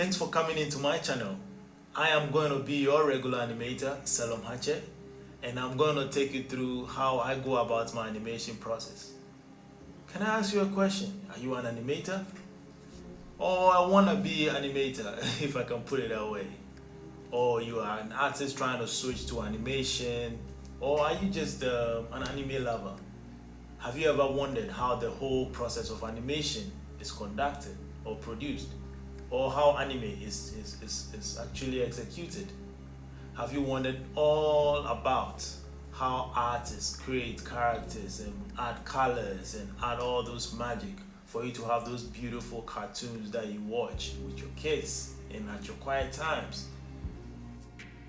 Thanks for coming into my channel. I am going to be your regular animator, Salom Hache, and I'm going to take you through how I go about my animation process. Can I ask you a question? Are you an animator? Or I want to be an animator, if I can put it that way. Or you are an artist trying to switch to animation, or are you just an anime lover? Have you ever wondered how the whole process of animation is conducted or produced, or how anime is actually executed? Have you wondered all about how artists create characters and add colors and add all those magic for you to have those beautiful cartoons that you watch with your kids and at your quiet times?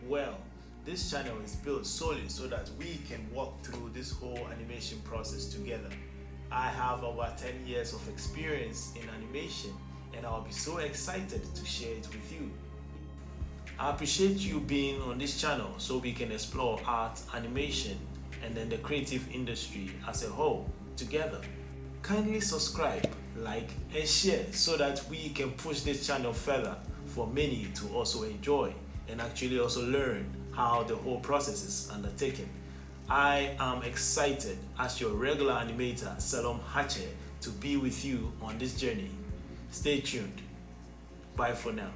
Well, this channel is built solely so that we can walk through this whole animation process together. I have over 10 years of experience in animation, and I'll be so excited to share it with you. I appreciate you being on this channel so we can explore art, animation, and then the creative industry as a whole together. Kindly subscribe, like, and share so that we can push this channel further for many to also enjoy and actually also learn how the whole process is undertaken. I am excited as your regular animator, Salom Hache, to be with you on this journey. Stay tuned. Bye for now.